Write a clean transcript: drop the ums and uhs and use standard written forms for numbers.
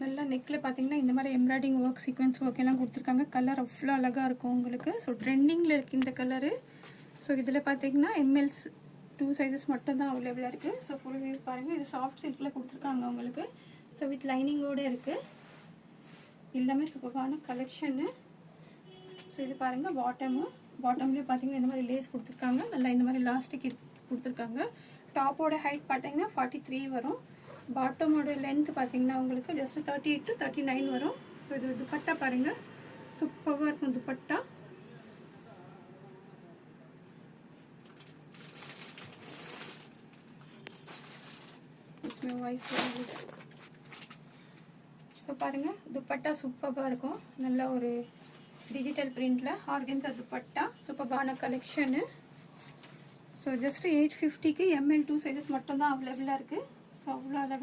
நல்லா நெக்கில் பார்த்தீங்கன்னா இந்த மாதிரி எம்ப்ராய்டிங் ஒர்க் சீக்வன்ஸ் ஒர்க் எல்லாம் கொடுத்துருக்காங்க. கலர் அவ்வளோ அழகாக இருக்கும் உங்களுக்கு. ஸோ ட்ரெண்டிங்கில் இருக்குது இந்த கலரு. ஸோ இதில் பார்த்தீங்கன்னா எம்எல்ஸ் 2 சைஸஸ் மட்டும் தான் அவைலபிளாக இருக்குது. ஸோ ஃபுல் வியூ பாருங்கள். இது சாஃப்ட் சில்கில் கொடுத்துருக்காங்க உங்களுக்கு. ஸோ வித் லைனிங்கோடு இருக்குது. எல்லாமே சூப்பரான கலெக்ஷனு. ஸோ இது பாருங்கள் பாட்டம்லேயும் பார்த்தீங்கன்னா இந்த மாதிரி லேஸ் கொடுத்துருக்காங்க. நல்லா இந்த மாதிரி லாஸ்டிக் கொடுத்துருக்காங்க. டாப்போட ஹைட் பார்த்தீங்கன்னா 43 வரும். பாட்டமோட லென்த் பார்த்தீங்கன்னா உங்களுக்கு ஜஸ்ட் 38 to 39 வரும். ஸோ இது துப்பட்டா பாருங்கள், சூப்பராக இருக்கும் துப்பட்டா. ஸோ பாருங்கள் துப்பட்டா சூப்பராக இருக்கும். நல்ல ஒரு டிஜிட்டல் பிரிண்டில் ஆர்கன்ஸா துப்பட்டா, சூப்பரான கலெக்ஷனு. ஸோ ஜஸ்ட் 850க்கு ML 2 சைஸஸ் மட்டும் தான் அவைலபிளாக இருக்குது. ஸோ அவ்வளோ அழகாக